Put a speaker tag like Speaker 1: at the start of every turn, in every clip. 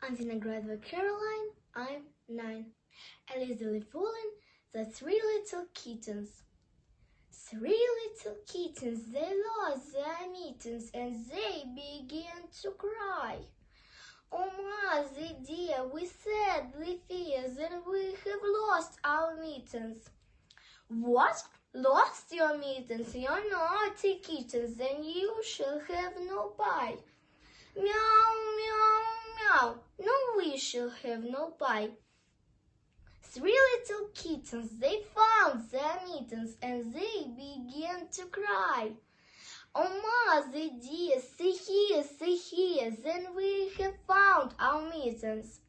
Speaker 1: I'm Vиноградова Caroline, I'm 9. Eliza live Follen, the 3 little kittens. 3 little kittens, they lost their mittens and they began to cry. Oh, mother dear, we sadly fear that we have lost our mittens. What? Lost your mittens? You're naughty kittens, then you shall have no pie. Meow, meow, meow, no, we shall have no pie. 3 little kittens, they found their mittens and they began to cry. Oh, mother dear, see here, then we have found our mittens.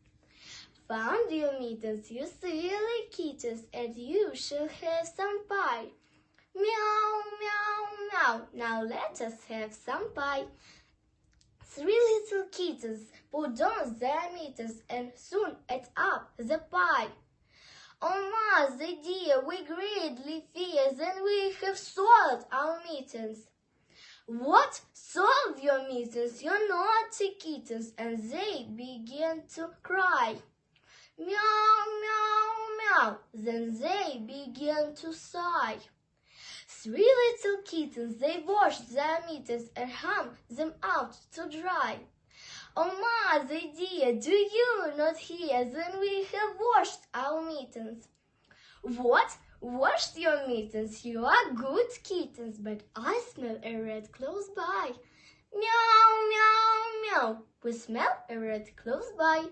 Speaker 1: Found your mittens, you silly kittens, and you shall have some pie. Meow, meow, meow, now let us have some pie. 3 little kittens put on their mittens and soon ate up the pie. Oh, mother dear, we greatly fear that we have soiled our mittens. What? Soiled your mittens, you naughty kittens, and they began to cry. Meow, meow, meow, then they began to sigh. 3 little kittens, they washed their mittens and hung them out to dry. Oh, mother dear, do you not hear that we have washed our mittens? What? Washed your mittens? You are good kittens, but I smell a rat close by. Meow, meow, meow, we smell a rat close by.